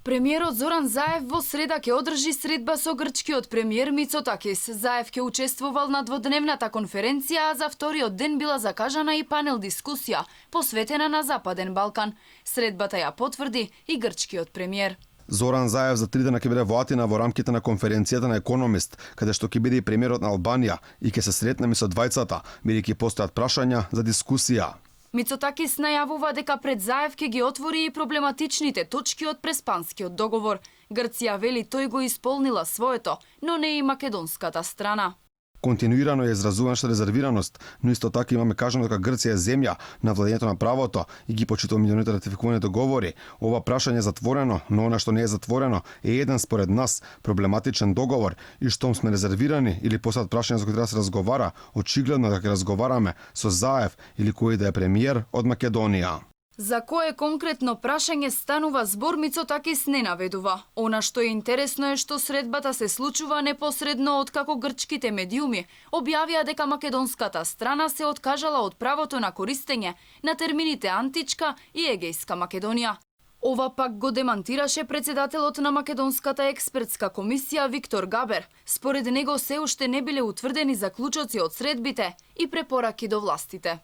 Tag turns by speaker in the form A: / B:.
A: Премиерот Зоран Заев во среда ќе одржи средба со грчкиот премиер Мицотакис. Заев ќе учествувал на дводневната конференција, а за вториот ден била закажана и панел дискусија посветена на Западен Балкан. Средбата ја потврди и грчкиот премиер.
B: Зоран Заев за 3 дена ќе биде во Атина во рамките на конференцијата на Економист, каде што ќе биде и премиерот на Албанија и ќе се сретнеме со двајцата, бидејќи постојат прашања за дискусија.
A: Мицотакис најавува дека пред Заев ќе ги отвори и проблематичните точки од Преспанскиот договор. Грција вели тој го исполнила своето, но не и македонската страна.
B: Континуирано е изразувана резервираност, но исто така имаме кажано дека Грција е земја на владењето на правото и ги почитува меѓународните ратификувани договори. Ова прашање е затворено, но она што не е затворено е еден според нас проблематичен договор и штом сме резервирани или постојат прашања за кои треба да се разговара, очигледно дека ќе разговараме со Заев или кој да е премиер од Македонија.
A: За кое конкретно прашање станува збор, Мицотакис не наведува. Она што е интересно е што средбата се случува непосредно откако грчките медиуми објавија дека македонската страна се откажала од правото на користење на термините античка и егејска Македонија. Ова пак го демантираше председателот на Македонската експертска комисија Виктор Габер. Според него се уште не биле утврдени заклучоци од средбите и препораки до властите.